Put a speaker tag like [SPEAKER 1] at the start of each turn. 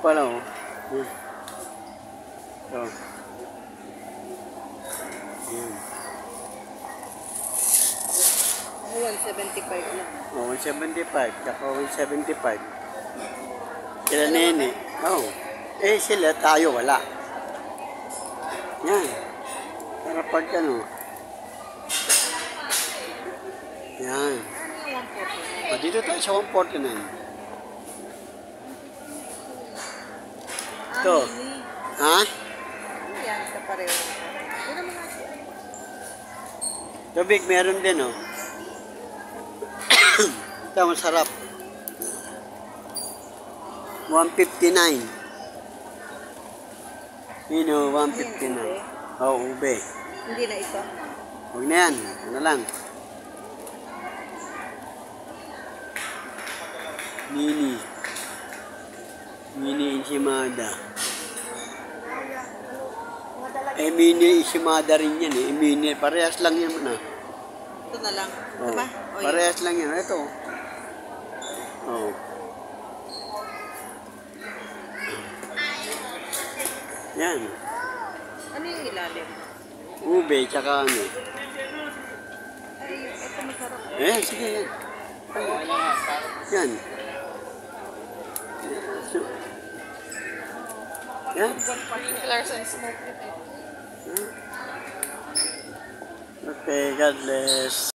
[SPEAKER 1] pala, oh. Yan. Ito. Yan.
[SPEAKER 2] 175 lang.
[SPEAKER 1] Oh, 175. Tsaka 175. Sila nene. Oh. Eh, sila, tayo wala. Yan. Para pag ano. Yan. O, dito tayo sa 149. Ito. Ha?
[SPEAKER 2] Yan, sa pareho. Hindi naman natin.
[SPEAKER 1] Tubig, meron din, oh. Ito, masarap. 159. Yun, oh, 159. Oh, ube.
[SPEAKER 2] Hindi na ito.
[SPEAKER 1] Huwag na yan. Ano lang. Mini. Mini enchimada. Eh, mini enchimada rin yan eh. Mini, parehas lang yan na.
[SPEAKER 2] Ito na lang. Ito
[SPEAKER 1] Oh,
[SPEAKER 2] ba? O, yun.
[SPEAKER 1] parehas lang yan. Ito. Oh. Yan.
[SPEAKER 2] Ano yung ilalim?
[SPEAKER 1] Ube, tsaka ano.
[SPEAKER 2] Ay, ito masarap.
[SPEAKER 1] Eh, sige yan. Yan. So, yan.
[SPEAKER 2] Larson smoke.
[SPEAKER 1] Okay, God bless.